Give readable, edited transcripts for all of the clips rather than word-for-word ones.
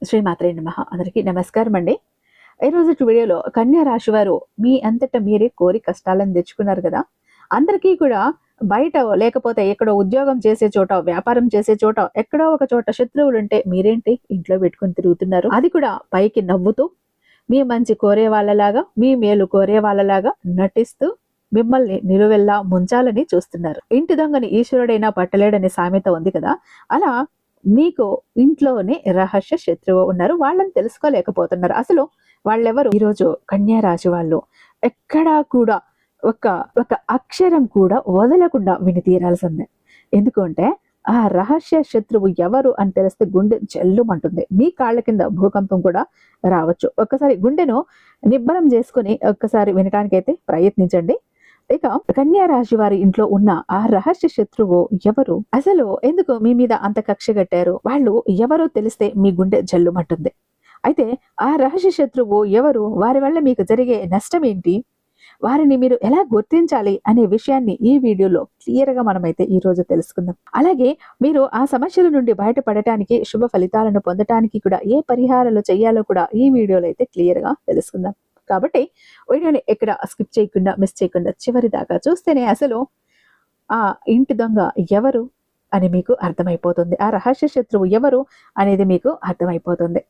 శ్రీమాత్రే నమః. అందరికీ నమస్కారం అండి. ఈరోజు వీడియోలో కన్యా రాశి వారు మీ అంతటా మీరే కోరి కష్టాలను తెచ్చుకున్నారు కదా. అందరికీ కూడా బయట లేకపోతే ఎక్కడో ఉద్యోగం చేసే చోట, వ్యాపారం చేసే చోట, ఎక్కడో ఒక చోట శత్రువులు ఉంటే మీరేంటి ఇంట్లో పెట్టుకుని తిరుగుతున్నారు. అది కూడా పైకి నవ్వుతూ మీ మంచి కోరే వాళ్ళలాగా, మీ మేలు కోరే వాళ్ళలాగా నటిస్తూ మిమ్మల్ని నిలువెల్లా ముంచాలని చూస్తున్నారు. ఇంటి దొంగని ఈశ్వరుడైనా పట్టలేడనే సామెత ఉంది కదా. అలా మీకు ఇంట్లోనే రహస్య శత్రువు ఉన్నారు. వాళ్ళని తెలుసుకోలేకపోతున్నారు. అసలు వాళ్ళెవరు? ఈరోజు కన్యా రాశి వాళ్ళు ఎక్కడా కూడా ఒక ఒక అక్షరం కూడా వదలకుండా విని తీరాల్సిందే. ఎందుకంటే ఆ రహస్య శత్రువు ఎవరు అని తెలిస్తే గుండె జల్లుమంటుంది. మీ కాళ్ళ కింద భూకంపం కూడా రావచ్చు. ఒక్కసారి గుండెను నిబ్బరం చేసుకుని ఒక్కసారి వినటానికైతే ప్రయత్నించండి. ఇక కన్యా రాశి వారి ఇంట్లో ఉన్న ఆ రహస్య శత్రువు ఎవరు? అసలు ఎందుకు మీ మీద అంత కక్ష కట్టారు? వాళ్ళు ఎవరో తెలిస్తే మీ గుండె జల్లుమంటుంది. అయితే ఆ రహస్య శత్రువు ఎవరు? వారి వల్ల మీకు జరిగే నష్టం ఏంటి? వారిని మీరు ఎలా గుర్తించాలి అనే విషయాన్ని ఈ వీడియోలో క్లియర్ గా మనమైతే ఈ రోజు తెలుసుకుందాం. అలాగే మీరు ఆ సమస్యల నుండి బయటపడటానికి, శుభ ఫలితాలను పొందటానికి కూడా ఏ పరిహారాలు చేయాలో కూడా ఈ వీడియోలో అయితే క్లియర్ గా తెలుసుకుందాం. కాబట్టి వీడియోని ఎక్కడ స్కిప్ చేయకుండా, మిస్ చేయకుండా చివరి దాకా చూస్తేనే అసలు ఆ ఇంటి దొంగ ఎవరు అని మీకు అర్థమైపోతుంది. ఆ రహస్య శత్రువు ఎవరు అనేది మీకు అర్థమైపోతుంది.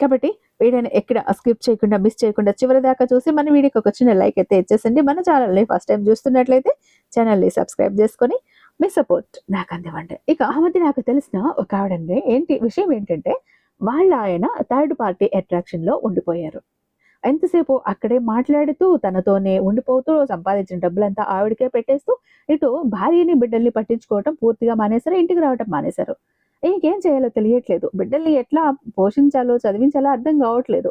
కాబట్టి వీడియోని ఎక్కడ స్కిప్ చేయకుండా, మిస్ చేయకుండా చివరి దాకా చూసి మన వీడియోకి ఒక చిన్న లైక్ అయితే ఇచ్చేసండి. మన ఛానల్ని ఫస్ట్ టైం చూస్తున్నట్లయితే ఛానల్ని సబ్స్క్రైబ్ చేసుకొని మీ సపోర్ట్ నాకు అందివ్వండి. ఇక ఆ మధ్య నాకు తెలిసిన ఒక ఆవిడండి, విషయం ఏంటంటే ఆయన థర్డ్ పార్టీ అట్రాక్షన్ లో ఉండిపోయారు. ఎంతసేపు అక్కడే మాట్లాడుతూ తనతోనే ఉండిపోతూ సంపాదించిన డబ్బులంతా ఆవిడకే పెట్టేస్తూ ఇటు భార్యని బిడ్డల్ని పట్టించుకోవటం పూర్తిగా మానేశారు. ఇంటికి రావటం మానేశారు. ఇంకేం చేయాలో తెలియట్లేదు. బిడ్డల్ని ఎట్లా పోషించాలో, చదివించాలో అర్థం కావట్లేదు.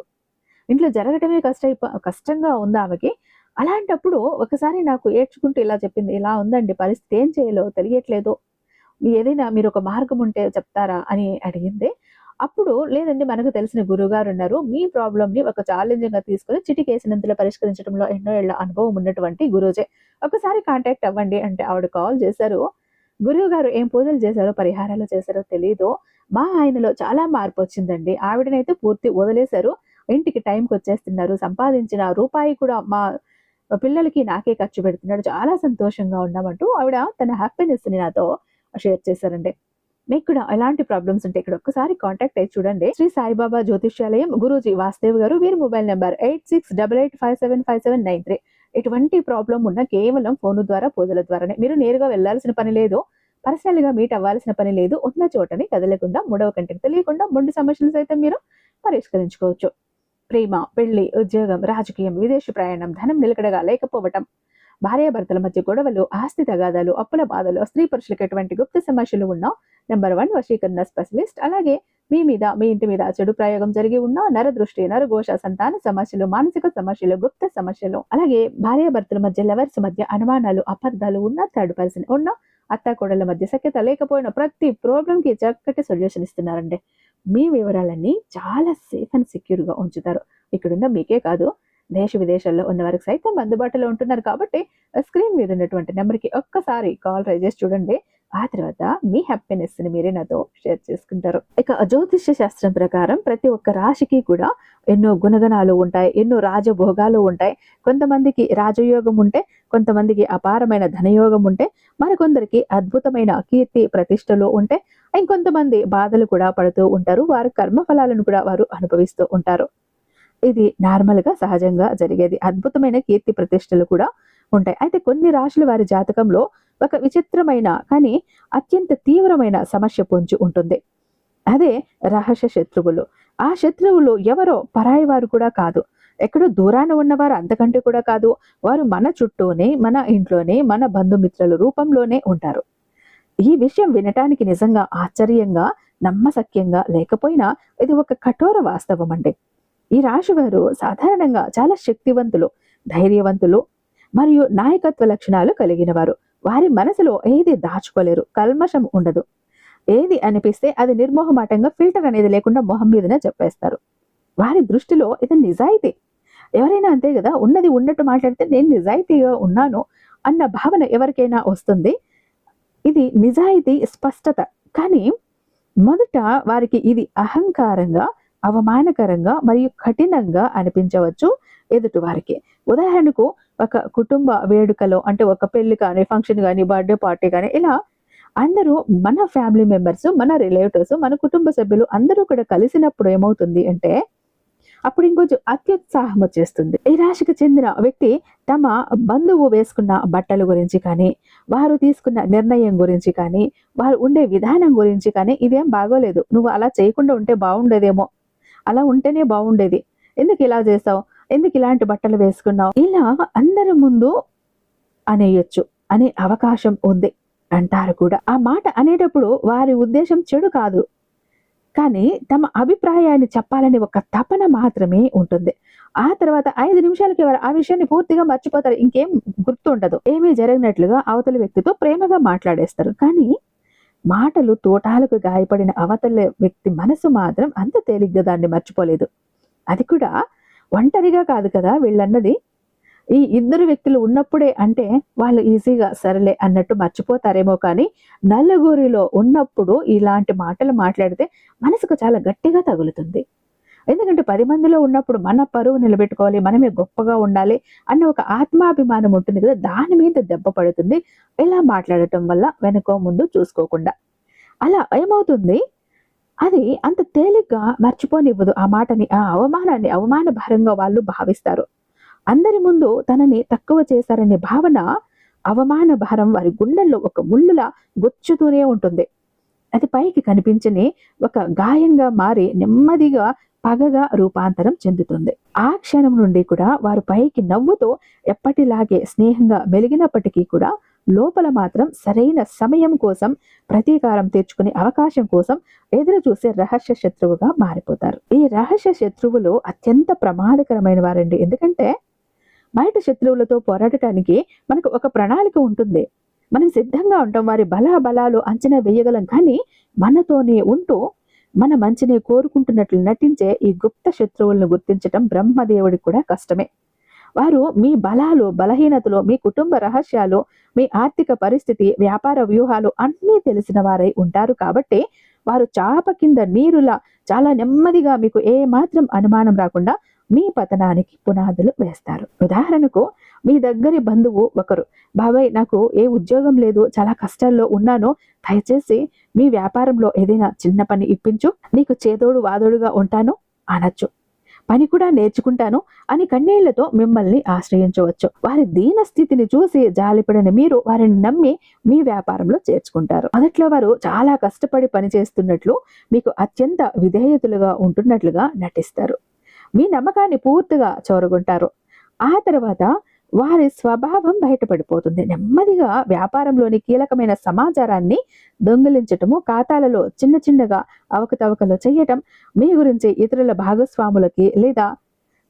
ఇంట్లో జరగటమే కష్టంగా ఉంది ఆమెకి. అలాంటప్పుడు ఒకసారి నాకు ఏడ్చుకుంటూ ఇలా చెప్పింది, ఇలా ఉందండి పరిస్థితి, ఏం చేయాలో తెలియట్లేదు, ఏదైనా మీరు ఒక మార్గం ఉంటే చెప్తారా అని అడిగింది. అప్పుడు లేదండి, మనకు తెలిసిన గురువుగారు ఉన్నారు, మీ ప్రాబ్లమ్ ని ఒక ఛాలెంజింగ్ గా తీసుకుని చిటికేసినంతలో పరిష్కరించడంలో ఎన్నో ఏళ్ల అనుభవం ఉన్నటువంటి గురూజే, ఒకసారి కాంటాక్ట్ అవ్వండి అంటే ఆవిడ కాల్ చేశారు. గురువు గారు ఏం పూజలు చేశారో, పరిహారాలు చేశారో తెలీదు. మా ఆయనలో చాలా మార్పు వచ్చిందండి. ఆవిడనైతే పూర్తి వదిలేశారు. ఇంటికి టైంకి వచ్చేస్తున్నారు. సంపాదించిన రూపాయి కూడా మా పిల్లలకి నాకే ఖర్చు పెడుతున్నాడు. చాలా సంతోషంగా ఉన్నామంటూ ఆవిడ తన హ్యాపీనెస్ ని నాతో షేర్ చేశారండి. మీకు కూడా ఎలాంటి ప్రాబ్లమ్స్ ఉంటే ఇక్కడ ఒక్కసారి కాంటాక్ట్ అయ్యి చూడండి. శ్రీ సాయిబాబా జ్యోతిష్యాలయం, గురూజీ వాసుదేవ్ గారు. వీరి మొబైల్ నెంబర్ 8688575793. ఎటువంటి ప్రాబ్లం ఉన్నా కేవలం ఫోన్ ద్వారా, పూజల ద్వారానే. మీరు నేరుగా వెళ్లాల్సిన పని లేదు, పర్సనల్ గా మీట్ అవ్వాల్సిన పని లేదు. ఉన్న చోటని కదలకుండా, మూడవ కంటికి తెలియకుండా మొండి సమస్యలు సైతం మీరు పరిష్కరించుకోవచ్చు. ప్రేమ, పెళ్లి, ఉద్యోగం, రాజకీయం, విదేశీ ప్రయాణం, ధనం నిలకడగా లేకపోవటం, భార్యాభర్తల మధ్య గొడవలు, ఆస్తి తగాదాలు, అప్పుల బాధలు, స్త్రీ పురుషులకు ఎటువంటి గుప్త సమస్యలు ఉన్నా నెంబర్ 1 వశీకరణ స్పెషలిస్ట్. అలాగే మీ ఇంటి మీద చెడు ప్రయోగం జరిగి ఉన్న నరదృష్టి, నరఘోష, సంతాన సమస్యలు, మానసిక సమస్యలు, గుప్త సమస్యలు, అలాగే భార్యాభర్తల మధ్య, లవర్స్ మధ్య అనుమానాలు, అపార్థాలు ఉన్న, థర్డ్ పర్సన్ ఉన్న, అత్తాకోడళ్ళ మధ్య సఖ్యత లేకపోయినా ప్రతి ప్రాబ్లం కి చక్కటి సొల్యూషన్ ఇస్తున్నారండి. మీ వివరాలన్నీ చాలా సేఫ్ అండ్ సెక్యూర్ గా ఉంచుతారు. ఇక్కడున్న మీకే కాదు, దేశ విదేశాల్లో ఉన్న వారికి సైతం అందుబాటులో ఉంటున్నారు. కాబట్టి స్క్రీన్ మీద ఉన్నటువంటి నెంబర్కి ఒక్కసారి కాల్ ట్రై చేసి చూడండి. ఆ తర్వాత మీ హ్యాపీనెస్ ని మీరే నాతో షేర్ చేసుకుంటారు. ఇక జ్యోతిష్య శాస్త్రం ప్రకారం ప్రతి ఒక్క రాశికి కూడా ఎన్నో గుణగణాలు ఉంటాయి, ఎన్నో రాజభోగాలు ఉంటాయి. కొంతమందికి రాజయోగం ఉంటే, కొంతమందికి అపారమైన ధనయోగం ఉంటే, మరికొందరికి అద్భుతమైన కీర్తి ప్రతిష్టలు ఉంటే, ఇంకొంతమంది బాధలు కూడా పడుతూ ఉంటారు. వారి కర్మఫలాలను కూడా వారు అనుభవిస్తూ ఉంటారు. ఇది నార్మల్ గా సహజంగా జరిగేది. అద్భుతమైన కీర్తి ప్రతిష్టలు కూడా ఉంటాయి. అయితే కొన్ని రాశుల వారి జాతకంలో ఒక విచిత్రమైన కానీ అత్యంత తీవ్రమైన సమస్య పొంచి ఉంటుంది. అదే రహస్య శత్రువులు. ఆ శత్రువులు ఎవరో పరాయి వారు కూడా కాదు, ఎక్కడో దూరాన ఉన్నవారు అంతకంటే కూడా కాదు. వారు మన చుట్టూనే, మన ఇంట్లోనే, మన బంధుమిత్రుల రూపంలోనే ఉంటారు. ఈ విషయం వినటానికి నిజంగా ఆశ్చర్యంగా, నమ్మశక్యంగా లేకపోయినా ఇది ఒక కఠోర వాస్తవం అండి. ఈ రాశి వారు సాధారణంగా చాలా శక్తివంతులు, ధైర్యవంతులు మరియు నాయకత్వ లక్షణాలు కలిగిన వారు. వారి మనసులో ఏది దాచుకోలేరు, కల్మషం ఉండదు. ఏది అనిపిస్తే అది నిర్మోహమాటంగా, ఫిల్టర్ అనేది లేకుండా మొహం మీదనే చెప్పేస్తారు. వారి దృష్టిలో ఇది నిజాయితీ. ఎవరైనా అంతే కదా, ఉన్నది ఉన్నట్టు మాట్లాడితే నేను నిజాయితీగా ఉన్నాను అన్న భావన ఎవరికైనా వస్తుంది. ఇది నిజాయితీ, స్పష్టత. కానీ మొదట వారికి ఇది అహంకారంగా అవమానకరంగా మరియు కఠినంగా అనిపించవచ్చు ఎదుటివారికి. ఉదాహరణకు ఒక కుటుంబ వేడుకలో అంటే ఒక పెళ్లి కానీ, ఫంక్షన్ కానీ, బర్త్‌డే పార్టీ కానీ ఇలా అందరూ మన ఫ్యామిలీ మెంబర్స్, మన రిలేటివ్స్, మన కుటుంబ సభ్యులు అందరూ కూడా కలిసినప్పుడు ఏమవుతుంది అంటే అప్పుడు ఇంకొంచెం అత్యుత్సాహం వచ్చేస్తుంది. ఈ రాశికి చెందిన వ్యక్తి తమ బంధువు వేసుకున్న బట్టల గురించి కానీ, వారు తీసుకున్న నిర్ణయం గురించి కానీ, వారు ఉండే విధానం గురించి కానీ, ఇదేం బాగోలేదు, నువ్వు అలా చేయకుండా ఉంటే బాగుండేదేమో, అలా ఉంటేనే బాగుండేది, ఎందుకు ఇలా చేసావు, ఎందుకు ఇలాంటి బట్టలు వేసుకున్నావు, ఇలా అందరి ముందు అనేయొచ్చు, అనే అవకాశం ఉంది అంటారు కూడా. ఆ మాట అనేటప్పుడు వారి ఉద్దేశం చెడు కాదు, కానీ తమ అభిప్రాయాన్ని చెప్పాలని ఒక తపన మాత్రమే ఉంటుంది. ఆ తర్వాత 5 నిమిషాలకి వారు ఆ విషయాన్ని పూర్తిగా మర్చిపోతారు. ఇంకేం గుర్తుండదు. ఏమీ జరిగినట్లుగా అవతలి వ్యక్తితో ప్రేమగా మాట్లాడేస్తారు. కానీ మాటలు తోటాలకు గాయపడిన అవతలి వ్యక్తి మనసు మాత్రం అంత తేలిగ్గా దాన్ని మర్చిపోలేదు. అది కూడా ఒంటరిగా కాదు కదా వీళ్ళన్నది. ఈ ఇద్దరు వ్యక్తులు ఉన్నప్పుడే అంటే వాళ్ళు ఈజీగా సరేలే అన్నట్టు మర్చిపోతారేమో, కానీ నలుగురిలో ఉన్నప్పుడు ఇలాంటి మాటలు మాట్లాడితే మనసుకు చాలా గట్టిగా తగులుతుంది. ఎందుకంటే 10 మందిలో ఉన్నప్పుడు మన పరువు నిలబెట్టుకోవాలి, మనమే గొప్పగా ఉండాలి అన్న ఒక ఆత్మాభిమానం ఉంటుంది కదా, దాని మీద దెబ్బ పడుతుంది ఇలా మాట్లాడటం వల్ల, వెనుకో ముందు చూసుకోకుండా. అలా ఏమవుతుంది, అది అంత తేలిగ్గా మర్చిపోనివ్వదు ఆ మాటని, ఆ అవమానాన్ని అవమాన భారంగా వాళ్ళు భావిస్తారు. అందరి ముందు తనని తక్కువ చేశారనే భావన, అవమాన భారం వారి గుండెల్లో ఒక ముళ్ళులా గుచ్చుతూనే ఉంటుంది. అది పైకి కనిపించని ఒక గాయంగా మారి నెమ్మదిగా పగగా రూపాంతరం చెందుతుంది. ఆ క్షణం నుండి కూడా వారు పైకి నవ్వుతో ఎప్పటిలాగే స్నేహంగా మెలిగినప్పటికీ కూడా లోపల మాత్రం సరైన సమయం కోసం, ప్రతీకారం తీర్చుకునే అవకాశం కోసం ఎదురు చూసే రహస్య శత్రువుగా మారిపోతారు. ఈ రహస్య శత్రువులు అత్యంత ప్రమాదకరమైన వారండి. ఎందుకంటే బయట శత్రువులతో పోరాడటానికి మనకు ఒక ప్రణాళిక ఉంటుంది, మనం సిద్ధంగా ఉంటాం, వారి బలాలు అంచనా వేయగలం. కానీ మనతోనే ఉంటూ మన మంచిని కోరుకుంటున్నట్లు నటించే ఈ గుప్త శత్రువులను గుర్తించటం బ్రహ్మదేవుడికి కూడా కష్టమే. వారు మీ బలాలు, బలహీనతలు, మీ కుటుంబ రహస్యాలు, మీ ఆర్థిక పరిస్థితి, వ్యాపార వ్యూహాలు అన్నీ తెలిసిన వారై ఉంటారు. కాబట్టి వారు చాప కింద నీరులా చాలా నెమ్మదిగా మీకు ఏ మాత్రం అనుమానం రాకుండా మీ పతనానికి పునాదులు వేస్తారు. ఉదాహరణకు మీ దగ్గరి బంధువు ఒకరు, బాబాయ్ నాకు ఏ ఉద్యోగం లేదు, చాలా కష్టాల్లో ఉన్నాను, దయచేసి మీ వ్యాపారంలో ఏదైనా చిన్న పని ఇప్పించు, నీకు చేదోడు వాదోడుగా ఉంటాను అనొచ్చు, పని కూడా నేర్చుకుంటాను అని కన్నీళ్లతో మిమ్మల్ని ఆశ్రయించవచ్చు. వారి దీన స్థితిని చూసి జాలిపడిన మీరు వారిని నమ్మి మీ వ్యాపారంలో చేర్చుకుంటారు. మొదట్లో వారు చాలా కష్టపడి పనిచేస్తున్నట్లు, మీకు అత్యంత విధేయతలుగా ఉంటున్నట్లుగా నటిస్తారు. మీ నమ్మకాన్ని పూర్తిగా చోరగొంటారు. ఆ తర్వాత వారి స్వభావం బయటపడిపోతుంది. నెమ్మదిగా వ్యాపారంలోని కీలకమైన సమాచారాన్ని దొంగిలించటము, ఖాతాలలో చిన్న చిన్నగా అవకతవకలు చేయటం, మీ గురించి ఇతరుల భాగస్వాములకి లేదా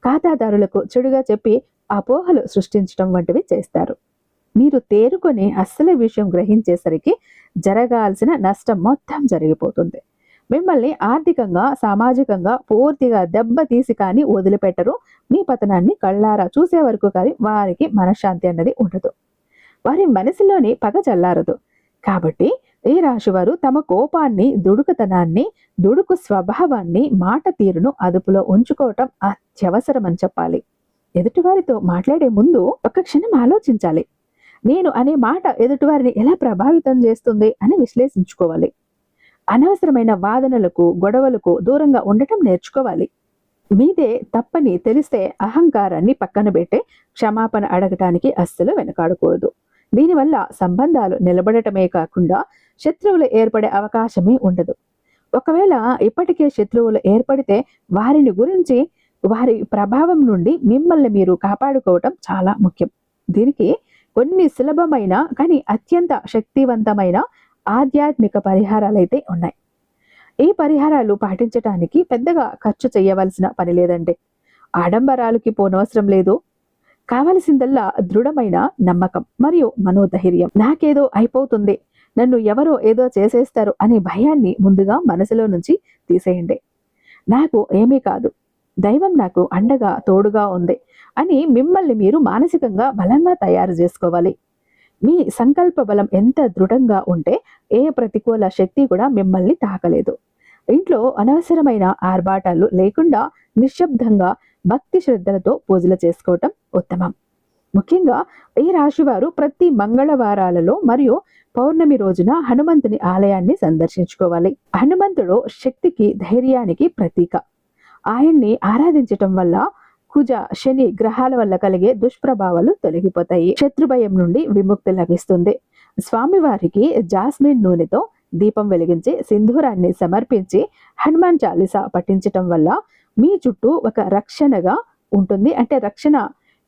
ఖాతాదారులకు చెడుగా చెప్పి అపోహలు సృష్టించటం వంటివి చేస్తారు. మీరు తేరుకొని అస్సలు విషయం గ్రహించేసరికి జరగాల్సిన నష్టం మొత్తం జరిగిపోతుంది. మిమ్మల్ని ఆర్థికంగా, సామాజికంగా పూర్తిగా దెబ్బతీసి కానీ వదిలిపెట్టరు. మీ పతనాన్ని కళ్ళారా చూసే వరకు కానీ వారికి మనశ్శాంతి అన్నది ఉండదు. వారి మనసులోని పగ చల్లారదు. కాబట్టి ఈ రాశివారు తమ కోపాన్ని, దుడుకుతనాన్ని, దుడుకు స్వభావాన్ని, మాట తీరును అదుపులో ఉంచుకోవటం అత్యవసరమని చెప్పాలి. ఎదుటివారితో మాట్లాడే ముందు ఒక క్షణం ఆలోచించాలి. నేను అనే మాట ఎదుటివారిని ఎలా ప్రభావితం చేస్తుంది అని విశ్లేషించుకోవాలి. అనవసరమైన వాదనలకు, గొడవలకు దూరంగా ఉండటం నేర్చుకోవాలి. మీదే తప్పని తెలిస్తే అహంకారాన్ని పక్కన పెట్టే క్షమాపణ అడగటానికి అస్సలు వెనకాడకూడదు. దీనివల్ల సంబంధాలు నిలబడటమే కాకుండా శత్రువులు ఏర్పడే అవకాశమే ఉండదు. ఒకవేళ ఇప్పటికే శత్రువులు ఏర్పడితే వారిని గురించి, వారి ప్రభావం నుండి మిమ్మల్ని మీరు కాపాడుకోవటం చాలా ముఖ్యం. దీనికి కొన్ని సులభమైన కానీ అత్యంత శక్తివంతమైన ఆధ్యాత్మిక పరిహారాలైతే ఉన్నాయి. ఈ పరిహారాలు పాటించటానికి పెద్దగా ఖర్చు చేయవలసిన పని లేదండి. ఆడంబరాలకి పోనవసరం లేదు. కావలసిందల్లా దృఢమైన నమ్మకం మరియు మనోధైర్యం. నాకేదో అయిపోతుంది, నన్ను ఎవరో ఏదో చేసేస్తారు అనే భయాన్ని ముందుగా మనసులో నుంచి తీసేయండి. నాకు ఏమీ కాదు, దైవం నాకు అండగా తోడుగా ఉంది అని మిమ్మల్ని మీరు మానసికంగా బలంగా తయారు చేసుకోవాలి. మీ సంకల్ప బలం ఎంత దృఢంగా ఉంటే ఏ ప్రతికూల శక్తి కూడా మిమ్మల్ని తాకలేదు. ఇంట్లో అనవసరమైన ఆర్భాటాలు లేకుండా నిశ్శబ్దంగా భక్తి శ్రద్ధలతో పూజలు చేసుకోవటం ఉత్తమం. ముఖ్యంగా ఈ రాశివారు ప్రతి మంగళవారాలలో మరియు పౌర్ణమి రోజున హనుమంతుని ఆలయాన్ని సందర్శించుకోవాలి. హనుమంతుడు శక్తికి, ధైర్యానికి ప్రతీక. ఆయన్ని ఆరాధించటం వల్ల కుజ, శని గ్రహాల వల్ల కలిగే దుష్ప్రభావాలు తొలగిపోతాయి. శత్రుభయం నుండి విముక్తి లభిస్తుంది. స్వామివారికి జాస్మిన్ నూనెతో దీపం వెలిగించి సింధూరాన్ని సమర్పించి హనుమాన్ చాలీసా పఠించటం వల్ల మీ చుట్టూ ఒక రక్షణగా ఉంటుంది, అంటే రక్షణ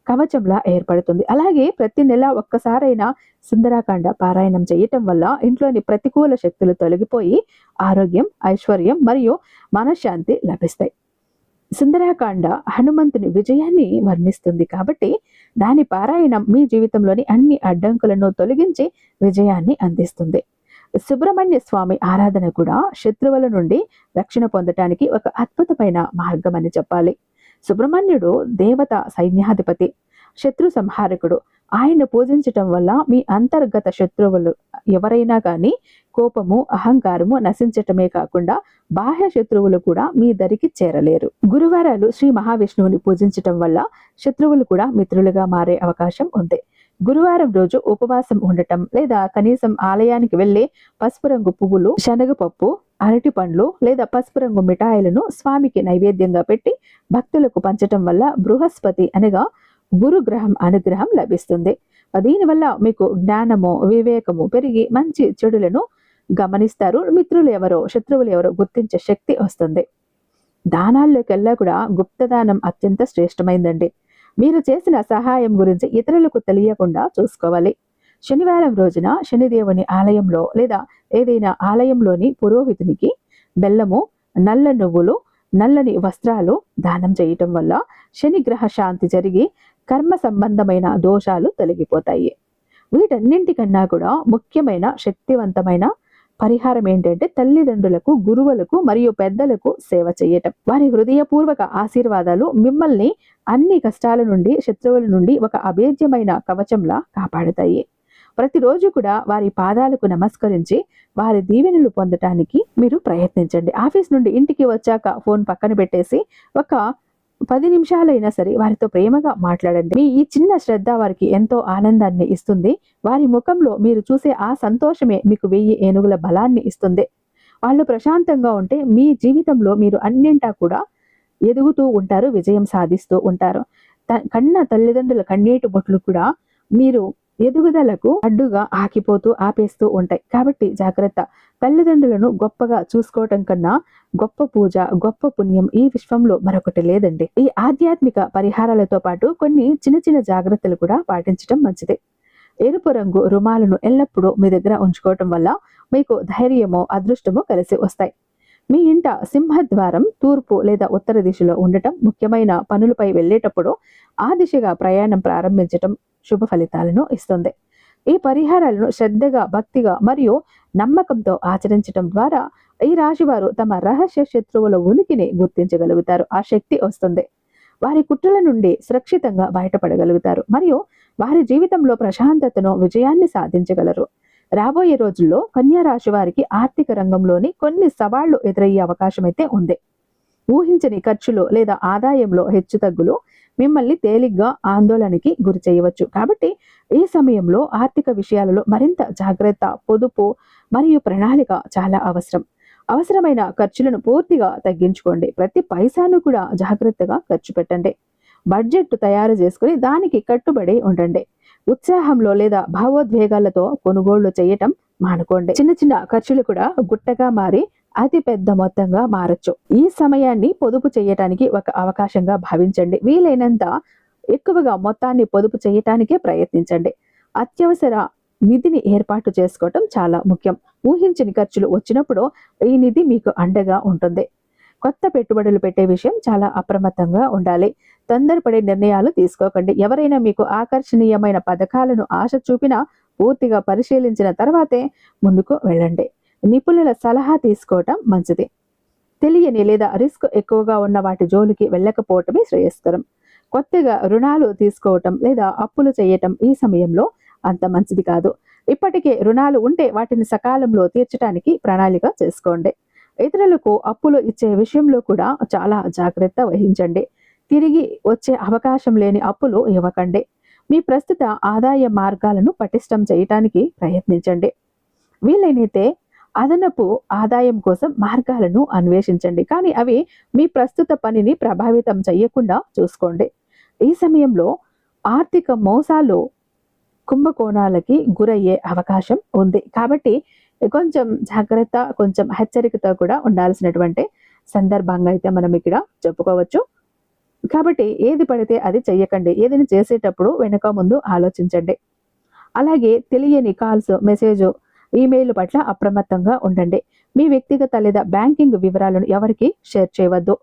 కవచంలా ఏర్పడుతుంది. అలాగే ప్రతి నెల ఒక్కసారైనా సుందరాకాండ పారాయణం చేయటం వల్ల ఇంట్లోని ప్రతికూల శక్తులు తొలగిపోయి ఆరోగ్యం, ఐశ్వర్యం మరియు మనశ్శాంతి లభిస్తాయి. సుందరాకాండ హనుమంతుని విజయాన్ని వర్ణిస్తుంది కాబట్టి దాని పారాయణం మీ జీవితంలోని అన్ని అడ్డంకులను తొలగించి విజయాన్ని అందిస్తుంది. సుబ్రహ్మణ్య స్వామి ఆరాధన కూడా శత్రువుల నుండి రక్షణ పొందటానికి ఒక అద్భుతమైన మార్గం అని చెప్పాలి. సుబ్రహ్మణ్యుడు దేవత సైన్యాధిపతి, శత్రు సంహారకుడు. ఆయన పూజించటం వల్ల మీ అంతర్గత శత్రువులు ఎవరైనా కానీ కోపము, అహంకారము నశించటమే కాకుండా బాహ్య శత్రువులు కూడా మీ దరికి చేరలేరు. గురువారాలు శ్రీ మహావిష్ణువుని పూజించటం వల్ల శత్రువులు కూడా మిత్రులుగా మారే అవకాశం ఉంది. గురువారం రోజు ఉపవాసం ఉండటం లేదా కనీసం ఆలయానికి వెళ్లి పసుపు రంగు పువ్వులు, శనగపప్పు, అరటి పండ్లు లేదా పసుపు రంగు మిఠాయిలను స్వామికి నైవేద్యంగా పెట్టి భక్తులకు పంచటం వల్ల బృహస్పతి అనగా గురుగ్రహం అనుగ్రహం లభిస్తుంది. దీనివల్ల మీకు జ్ఞానము, వివేకము పెరిగి మంచి చెడులను గమనిస్తారు. మిత్రులు ఎవరో, శత్రువులు ఎవరో గుర్తించే శక్తి వస్తుంది. దానాల్లోకెల్లా కూడా గుప్తదానం అత్యంత శ్రేష్టమైందండి. మీరు చేసిన సహాయం గురించి ఇతరులకు తెలియకుండా చూసుకోవాలి. శనివారం రోజున శనిదేవుని ఆలయంలో లేదా ఏదైనా ఆలయంలోని పురోహితునికి బెల్లము, నల్ల నువ్వులు, నల్లని వస్త్రాలు దానం చేయటం వల్ల శనిగ్రహ శాంతి జరిగి కర్మ సంబంధమైన దోషాలు తొలగిపోతాయి. వీటన్నింటికన్నా కూడా ముఖ్యమైన శక్తివంతమైన పరిహారం ఏంటంటే తల్లిదండ్రులకు, గురువులకు మరియు పెద్దలకు సేవ చేయటం. వారి హృదయపూర్వక ఆశీర్వాదాలు మిమ్మల్ని అన్ని కష్టాల నుండి, శత్రువుల నుండి ఒక అభేద్యమైన కవచంలా కాపాడుతాయి. ప్రతిరోజు కూడా వారి పాదాలకు నమస్కరించి వారి దీవెనలు పొందటానికి మీరు ప్రయత్నించండి. ఆఫీస్ నుండి ఇంటికి వచ్చాక ఫోన్ పక్కన పెట్టేసి ఒక 10 నిమిషాలైనా సరే వారితో ప్రేమగా మాట్లాడండి. మీ ఈ చిన్న శ్రద్ధ వారికి ఎంతో ఆనందాన్ని ఇస్తుంది. వారి ముఖంలో మీరు చూసే ఆ సంతోషమే మీకు 1000 ఏనుగుల బలాన్ని ఇస్తుంది. వాళ్ళు ప్రశాంతంగా ఉంటే మీ జీవితంలో మీరు అన్నింటా కూడా ఎదుగుతూ ఉంటారు, విజయం సాధిస్తూ ఉంటారు. కన్న తల్లిదండ్రుల కన్నీటి బొట్లు కూడా మీరు ఎదుగుదలకు అడ్డుగా ఆపేస్తూ ఉంటాయి. కాబట్టి జాగ్రత్త. తల్లిదండ్రులను గొప్పగా చూసుకోవటం కన్నా గొప్ప పూజ, గొప్ప పుణ్యం ఈ విశ్వంలో మరొకటి లేదండి. ఈ ఆధ్యాత్మిక పరిహారాలతో పాటు కొన్ని చిన్న చిన్న జాగ్రత్తలు కూడా పాటించడం మంచిది. ఎరుపు రంగు రుమాలను ఎల్లప్పుడూ మీ దగ్గర ఉంచుకోవటం వల్ల మీకు ధైర్యము, అదృష్టము కలిసి వస్తాయి. మీ ఇంట సింహద్వారం తూర్పు లేదా ఉత్తర దిశలో ఉండటం, ముఖ్యమైన పనులపై వెళ్ళేటప్పుడు ఆ దిశగా ప్రయాణం ప్రారంభించటం శుభ ఫలితాలను ఇస్తుంది. ఈ పరిహారాలను శ్రద్ధగా, భక్తిగా మరియు నమ్మకంతో ఆచరించడం ద్వారా ఈ రాశివారు తమ రహస్య శత్రువుల ఉనికిని గుర్తించగలుగుతారు. ఆ శక్తి వస్తుంది. వారి కుట్రల నుండి సురక్షితంగా బయటపడగలుగుతారు మరియు వారి జీవితంలో ప్రశాంతతను, విజయాన్ని సాధించగలరు. రాబోయే రోజుల్లో కన్యా రాశి వారికి ఆర్థిక రంగంలోని కొన్ని సవాళ్లు ఎదురయ్యే అవకాశం అయితే ఉంది. ఊహించని ఖర్చులు లేదా ఆదాయంలో హెచ్చుతగ్గులు మిమ్మల్ని తేలిగ్గా ఆందోళనకి గురి చేయవచ్చు. కాబట్టి ఈ సమయంలో ఆర్థిక విషయాలలో మరింత జాగ్రత్త, పొదుపు మరియు ప్రణాళిక చాలా అవసరం. అవసరమైన ఖర్చులను పూర్తిగా తగ్గించుకోండి. ప్రతి పైసాను కూడా జాగ్రత్తగా ఖర్చు పెట్టండి. బడ్జెట్ తయారు చేసుకుని దానికి కట్టుబడి ఉండండి. ఉత్సాహంలో లేదా భావోద్వేగాలతో కొనుగోళ్లు చేయటం మానుకోండి. చిన్న చిన్న ఖర్చులు కూడా గుట్టగా మారి అతి పెద్ద మొత్తంగా మారచ్చు. ఈ సమయాన్ని పొదుపు చేయటానికి ఒక అవకాశంగా భావించండి. వీలైనంత ఎక్కువగా మొత్తాన్ని పొదుపు చేయటానికే ప్రయత్నించండి. అత్యవసర నిధిని ఏర్పాటు చేసుకోవటం చాలా ముఖ్యం. ఊహించని ఖర్చులు వచ్చినప్పుడు ఈ నిధి మీకు అండగా ఉంటుంది. కొత్త పెట్టుబడులు పెట్టే విషయం చాలా అప్రమత్తంగా ఉండాలి. తొందరపడే నిర్ణయాలు తీసుకోకండి. ఎవరైనా మీకు ఆకర్షణీయమైన పథకాలను ఆశ చూపినా పూర్తిగా పరిశీలించిన తర్వాతే ముందుకు వెళ్ళండి. నిపుణుల సలహా తీసుకోవటం మంచిది. తెలియని లేదా రిస్క్ ఎక్కువగా ఉన్న వాటి జోలికి వెళ్ళకపోవటమే శ్రేయస్కరం. కొత్తగా రుణాలు తీసుకోవటం లేదా అప్పులు చేయటం ఈ సమయంలో అంత మంచిది కాదు. ఇప్పటికే రుణాలు ఉంటే వాటిని సకాలంలో తీర్చడానికి ప్రణాళిక చేసుకోండి. ఇతరులకు అప్పులు ఇచ్చే విషయంలో కూడా చాలా జాగ్రత్త వహించండి. తిరిగి వచ్చే అవకాశం లేని అప్పులు ఇవ్వకండి. మీ ప్రస్తుత ఆదాయ మార్గాలను పటిష్టం చేయటానికి ప్రయత్నించండి. వీలైనైతే అదనపు ఆదాయం కోసం మార్గాలను అన్వేషించండి, కానీ అవి మీ ప్రస్తుత పనిని ప్రభావితం చేయకుండా చూసుకోండి. ఈ సమయంలో ఆర్థిక మోసాలు, కుంభకోణాలకి గురయ్యే అవకాశం ఉంది. కాబట్టి కొంచెం జాగ్రత్త, కొంచెం హెచ్చరికతో కూడా ఉండాల్సినటువంటి సందర్భంగా అయితే మనం ఇక్కడ చెప్పుకోవచ్చు. కాబట్టి ఏది పడితే అది చెయ్యకండి. ఏదైనా చేసేటప్పుడు వెనక ముందు ఆలోచించండి. అలాగే తెలియని కాల్స్, మెసేజ్, ఈమెయిల్ పట్ల అప్రమత్తంగా ఉండండి. మీ వ్యక్తిగత లేదా బ్యాంకింగ్ వివరాలను ఎవరికి షేర్ చేయవద్దు.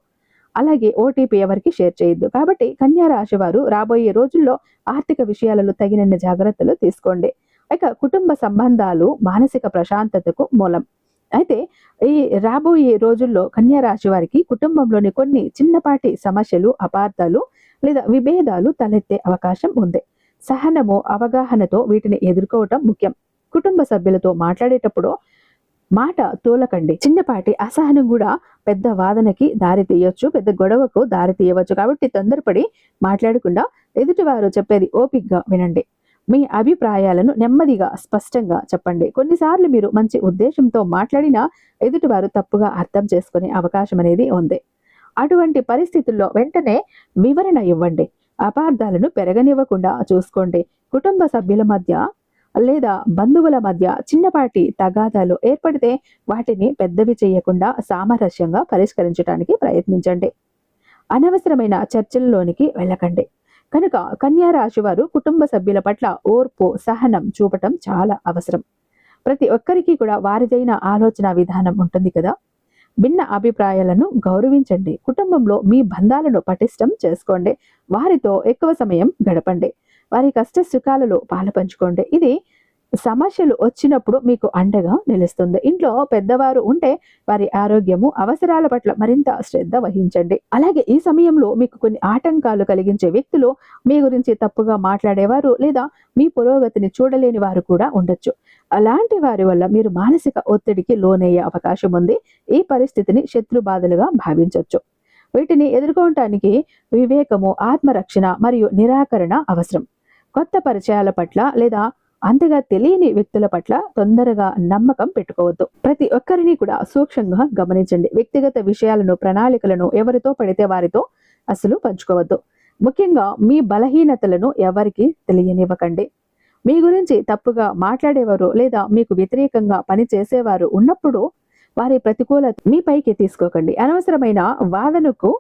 అలాగే ఓటీపీ ఎవరికి షేర్ చేయొద్దు. కాబట్టి కన్యా రాశి వారు రాబోయే రోజుల్లో ఆర్థిక విషయాలలో తగినన్ని జాగ్రత్తలు తీసుకోండి. ఇక కుటుంబ సంబంధాలు మానసిక ప్రశాంతతకు మూలం. అయితే ఈ రాబోయే రోజుల్లో కన్యా రాశి వారికి కుటుంబంలోని కొన్ని చిన్నపాటి సమస్యలు, అపార్థాలు లేదా విభేదాలు తలెత్తే అవకాశం ఉంది. సహనము, అవగాహనతో వీటిని ఎదుర్కోవటం ముఖ్యం. కుటుంబ సభ్యులతో మాట్లాడేటప్పుడు మాట తోలకండి. చిన్నపాటి అసహనం కూడా పెద్ద వాదనకి దారి తీయొచ్చు, పెద్ద గొడవకు దారి తీయవచ్చు. కాబట్టి తొందరపడి మాట్లాడకుండా ఎదుటివారు చెప్పేది ఓపికగా వినండి. మీ అభిప్రాయాలను నెమ్మదిగా, స్పష్టంగా చెప్పండి. కొన్నిసార్లు మీరు మంచి ఉద్దేశంతో మాట్లాడినా ఎదుటివారు తప్పుగా అర్థం చేసుకునే అవకాశం అనేది ఉంది. అటువంటి పరిస్థితుల్లో వెంటనే వివరణ ఇవ్వండి. అపార్థాలను పెరగనివ్వకుండా చూసుకోండి. కుటుంబ సభ్యుల మధ్య లేదా బంధువుల మధ్య చిన్నపాటి తగాదాలు ఏర్పడితే వాటిని పెద్దవి చేయకుండా సామరస్యంగా పరిష్కరించడానికి ప్రయత్నించండి. అనవసరమైన చర్చల్లోనికి వెళ్ళకండి. కనుక కన్యా రాశి వారు కుటుంబ సభ్యుల పట్ల ఓర్పు, సహనం చూపటం చాలా అవసరం. ప్రతి ఒక్కరికి కూడా వారిదైన ఆలోచన విధానం ఉంటుంది కదా. భిన్న అభిప్రాయాలను గౌరవించండి. కుటుంబంలో మీ బంధాలను పటిష్టం చేసుకోండి. వారితో ఎక్కువ సమయం గడపండి. వారి కష్ట సుఖాలలో పాలుపంచుకోండి. ఇది సమస్యలు వచ్చినప్పుడు మీకు అండగా నిలుస్తుంది. ఇంట్లో పెద్దవారు ఉంటే వారి ఆరోగ్యము, అవసరాల పట్ల మరింత శ్రద్ధ వహించండి. అలాగే ఈ సమయంలో మీకు కొన్ని ఆటంకాలు కలిగించే వ్యక్తులు, మీ గురించి తప్పుగా మాట్లాడేవారు లేదా మీ పురోగతిని చూడలేని వారు కూడా ఉండొచ్చు. అలాంటి వారి వల్ల మీరు మానసిక ఒత్తిడికి లోనయ్యే అవకాశం ఉంది. ఈ పరిస్థితిని శత్రు బాధలుగా భావించవచ్చు. వీటిని ఎదుర్కోవటానికి వివేకము, ఆత్మరక్షణ మరియు నిరాకరణ అవసరం. కొత్త పరిచయాల పట్ల లేదా అంతగా తెలియని వ్యక్తుల పట్ల తొందరగా నమ్మకం పెట్టుకోవద్దు. ప్రతి ఒక్కరిని కూడా సూక్ష్మంగా గమనించండి. వ్యక్తిగత విషయాలను, ప్రణాళికలను ఎవరితో పడితే వారితో అసలు పంచుకోవద్దు. ముఖ్యంగా మీ బలహీనతలను ఎవరికి తెలియనివ్వకండి. మీ గురించి తప్పుగా మాట్లాడేవారు లేదా మీకు వ్యతిరేకంగా పని చేసేవారు ఉన్నప్పుడు వారి ప్రతికూలత మీపైకి తీసుకోకండి. అనవసరమైన వాదనకు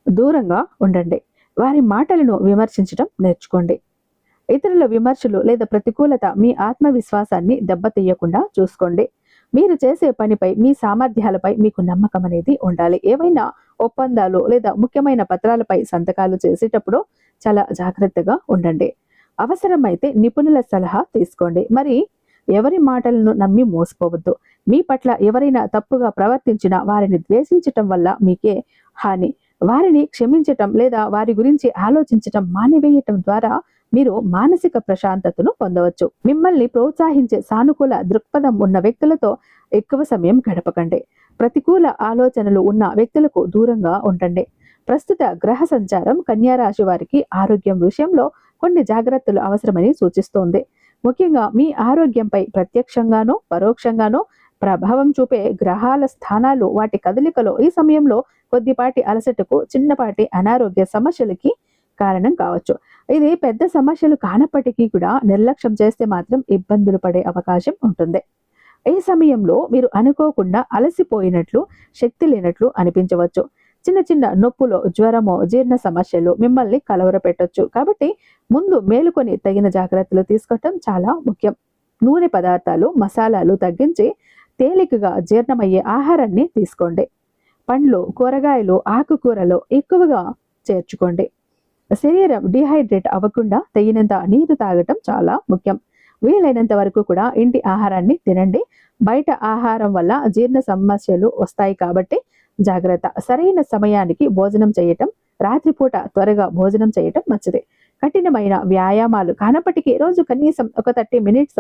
దూరంగా ఉండండి. వారి మాటలను విమర్శించడం నేర్చుకోండి. ఇతరుల విమర్శలు లేదా ప్రతికూలత మీ ఆత్మవిశ్వాసాన్ని దెబ్బతీయకుండా చూసుకోండి. మీరు చేసే పనిపై, మీ సామర్థ్యాలపై మీకు నమ్మకం అనేది ఉండాలి. ఏవైనా ఒప్పందాలు లేదా ముఖ్యమైన పత్రాలపై సంతకాలు చేసేటప్పుడు చాలా జాగ్రత్తగా ఉండండి. అవసరమైతే నిపుణుల సలహా తీసుకోండి. మరి ఎవరి మాటలను నమ్మి మోసపోవద్దు. మీ పట్ల ఎవరైనా తప్పుగా ప్రవర్తించినా వారిని ద్వేషించటం వల్ల మీకే హాని. వారిని క్షమించటం లేదా వారి గురించి ఆలోచించటం మానివేయటం ద్వారా మీరు మానసిక ప్రశాంతతను పొందవచ్చు. మిమ్మల్ని ప్రోత్సహించే సానుకూల దృక్పథం ఉన్న వ్యక్తులతో ఎక్కువ సమయం గడపకండి. ప్రతికూల ఆలోచనలు ఉన్న వ్యక్తులకు దూరంగా ఉండండి. ప్రస్తుత గ్రహ సంచారం కన్యా రాశి వారికి ఆరోగ్యం విషయంలో కొన్ని జాగ్రత్తలు అవసరమని సూచిస్తోంది. ముఖ్యంగా మీ ఆరోగ్యంపై ప్రత్యక్షంగానో పరోక్షంగానో ప్రభావం చూపే గ్రహాల స్థానాలు, వాటి కదలికలో ఈ సమయంలో కొద్దిపాటి అలసటకు, చిన్నపాటి అనారోగ్య సమస్యలకి కారణం కావచ్చు. ఇది పెద్ద సమస్యలు కానప్పటికీ కూడా నిర్లక్ష్యం చేస్తే మాత్రం ఇబ్బందులు పడే అవకాశం ఉంటుంది. ఈ సమయంలో మీరు అనుకోకుండా అలసిపోయినట్లు, శక్తి లేనట్లు అనిపించవచ్చు. చిన్న చిన్న నొప్పులు, జ్వరమో, జీర్ణ సమస్యలు మిమ్మల్ని కలవరపెట్టొచ్చు. కాబట్టి ముందు మేలుకొని తగిన జాగ్రత్తలు తీసుకోవటం చాలా ముఖ్యం. నూనె పదార్థాలు, మసాలాలు తగ్గించి తేలికగా జీర్ణమయ్యే ఆహారాన్ని తీసుకోండి. పండ్లు, కూరగాయలు, ఆకుకూరలు ఎక్కువగా చేర్చుకోండి. శరీరం డిహైడ్రేట్ అవ్వకుండా తగినంత నీరు తాగటం చాలా ముఖ్యం. వీలైనంత వరకు కూడా ఇంటి ఆహారాన్ని తినండి. బయట ఆహారం వల్ల జీర్ణ సమస్యలు వస్తాయి కాబట్టి జాగ్రత్త. సరైన సమయానికి భోజనం చేయటం, రాత్రిపూట త్వరగా భోజనం చేయటం మంచిది. కఠినమైన వ్యాయామాలు కానప్పటికీ రోజు కనీసం ఒక 30 minutes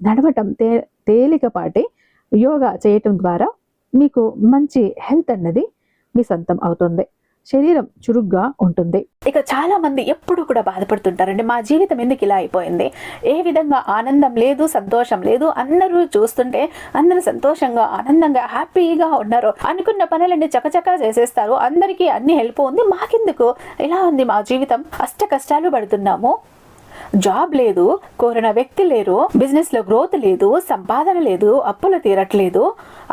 నడవటం, తేలికపాటి యోగా చేయటం ద్వారా మీకు మంచి హెల్త్ అన్నది మీ సొంతం అవుతుంది. శరీరం చురుగ్గా ఉంటుంది. ఇక చాలా మంది ఎప్పుడు కూడా బాధపడుతుంటారండి, మా జీవితం ఎందుకు ఇలా అయిపోయింది, ఏ విధంగా ఆనందం లేదు, సంతోషం లేదు, అందరూ చూస్తుంటే అందరూ సంతోషంగా ఆనందంగా హ్యాపీగా ఉన్నారు, అనుకున్న పనులన్నీ చకచకా చేసేస్తారు, అందరికీ అన్ని హెల్ప్ ఉంది, మాకెందుకు ఇలా ఉంది మా జీవితం, అష్ట కష్టాలు పడుతున్నాము, జాబ్ లేదు, కోరిన వ్యక్తి లేరు, బిజినెస్ లో గ్రోత్ లేదు, సంపాదన లేదు, అప్పులు తీరట్లేదు,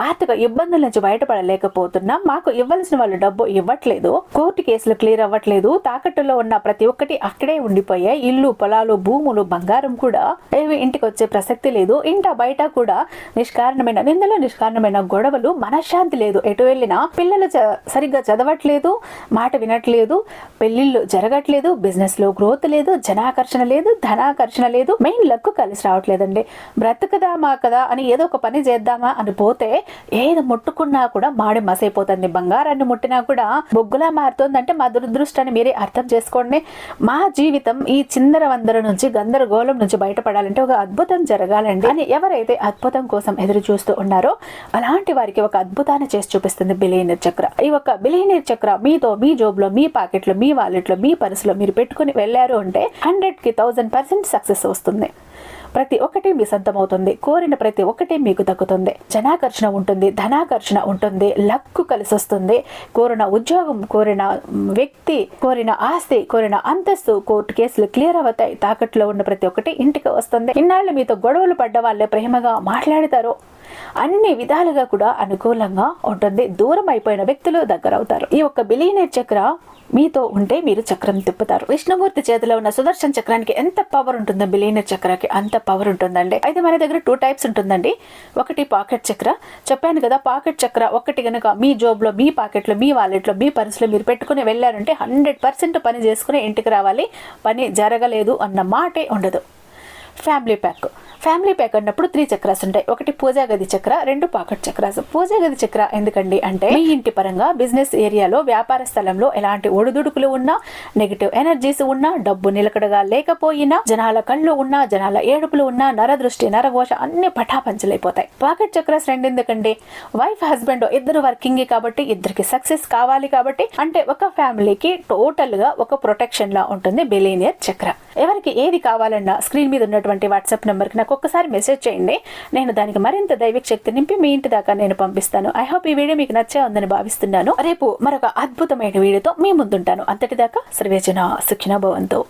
ఆర్థిక ఇబ్బందుల నుంచి బయటపడలేకపోతున్నాం, మాకు ఇవ్వాల్సిన వాళ్ళు డబ్బు ఇవ్వట్లేదు, కోర్టు కేసులు క్లియర్ అవ్వట్లేదు, తాకట్టులో ఉన్న ప్రతి ఒక్కటి అక్కడే ఉండిపోయాయి, ఇల్లు పొలాలు భూములు బంగారం కూడా ఏవి ఇంటికి వచ్చే ప్రసక్తి లేదు, ఇంట బయట కూడా నిష్కారణమైన నిందలు, నిష్కారణమైన గొడవలు, మనశ్శాంతి లేదు, ఎటు వెళ్ళినా పిల్లలు సరిగ్గా చదవట్లేదు, మాట వినట్లేదు, పెళ్లిళ్ళు జరగట్లేదు, బిజినెస్ లో గ్రోత్ లేదు, జనాకర్షణ లేదు, ధనాకర్షణ లేదు, మెయిన్ లక్ కలిసి రావట్లేదండి. బ్రతుకుదామా కదా అని ఏదో ఒక పని చేద్దామా అని పోతే ఏది ముట్టుకున్నా కూడా మాడి మసైపోతుంది, బంగారాన్ని ముట్టినా కూడా బొగ్గులా మారుతుందంటే మా దురదృష్టాన్ని మీరే అర్థం చేసుకోండి. మా జీవితం ఈ చిందర వందర నుంచి గందరగోళం నుంచి బయటపడాలంటే ఒక అద్భుతం జరగాలండి అని ఎవరైతే అద్భుతం కోసం ఎదురు చూస్తూ ఉన్నారో అలాంటి వారికి ఒక అద్భుతాన్ని చేసి చూపిస్తుంది బిలియనీర్ చక్ర. ఈ ఒక బిలియనీర్ చక్ర మీతో మీ జోబులో, మీ పాకెట్లో, మీ వాలెట్లో, మీ పర్సులో మీరు పెట్టుకుని వెళ్ళారు అంటే 100కి 1000% సక్సెస్ వస్తుంది. ప్రతి ఒక్కటి మీ సొంతం అవుతుంది, కోరిన ప్రతి ఒక్కటి మీకు దక్కుతుంది, జనాకర్షణ ఉంటుంది, ధనాకర్షణ ఉంటుంది, లక్కు కలిసి వస్తుంది, కోరిన ఉద్యోగం, కోరిన వ్యక్తి, కోరిన ఆస్తి, కోరిన అంతస్తు, కోర్టు కేసులు క్లియర్ అవుతాయి, తాకట్లో ఉన్న ప్రతి ఒక్కటి ఇంటికి వస్తుంది, ఇన్నాళ్ళు మీతో గొడవలు పడ్డ వాళ్ళే ప్రేమగా మాట్లాడతారు, అన్ని విధాలుగా కూడా అనుకూలంగా ఉంటుంది, దూరం అయిపోయిన వ్యక్తులు దగ్గర అవుతారు. ఈ ఒక్క బిలియనీర్ చక్ర మీతో ఉంటే మీరు చక్రం తిప్పుతారు. విష్ణుమూర్తి చేతిలో ఉన్న సుదర్శన చక్రానికి ఎంత పవర్ ఉంటుందో బిలియనీర్ చక్రకి అంత పవర్ ఉంటుందండి. అయితే మన దగ్గర 2 టైప్స్ ఉంటుందండి. ఒకటి పాకెట్ చక్ర, చెప్పాను కదా, పాకెట్ చక్ర ఒకటి కనుక మీ జోబులో, మీ పాకెట్లో, మీ వాలెట్లో, మీ పర్సులో మీరు పెట్టుకుని వెళ్ళారంటే 100% పని చేసుకుని ఇంటికి రావాలి, పని జరగలేదు అన్న మాటే ఉండదు. ఫ్యామిలీ ప్యాక్ అన్నప్పుడు 3 చక్రాస్ ఉంటాయి. ఒకటి పూజా గది చక్ర, 2 పాకెట్ చక్రాస్. పూజా గది చక్ర ఎందుకండి అంటే మీ ఇంటి పరంగా, బిజినెస్ ఏరియాలో, వ్యాపార స్థలంలో ఎలాంటి ఒడిదుడుకులు ఉన్నా, నెగిటివ్ ఎనర్జీస్ ఉన్నా, డబ్బు నిలకడగా లేకపోయినా, జనాల కళ్ళు ఉన్నా, జనాల ఏడుపులు ఉన్నా, నరదృష్టి, నరఘోష అన్ని పటాపంచలైపోతాయి. పాకెట్ చక్రాస్ 2 ఎందుకండి, వైఫ్ హస్బెండ్ ఇద్దరు వర్కింగ్ కాబట్టి, ఇద్దరికి సక్సెస్ కావాలి కాబట్టి, అంటే ఒక ఫ్యామిలీకి టోటల్ గా ఒక ప్రొటెక్షన్ లా ఉంటుంది బిలియనీర్ చక్ర. ఎవరికి ఏది కావాలన్నా స్క్రీన్ మీద ఉన్నటువంటి వాట్సాప్ నెంబర్ కి నాకు ఒక్కసారి మెసేజ్ చేయండి, నేను దానికి మరింత దైవిక శక్తి నింపి మీ ఇంటి దాకా నేను పంపిస్తాను. ఐ హోప్ ఈ వీడియో మీకు నచ్చే ఉందని భావిస్తున్నాను. రేపు మరొక అద్భుతమైన వీడియోతో మీ ముందుంటాను. అంతటిదాకా సర్వేజన సుఖినో భవంతు.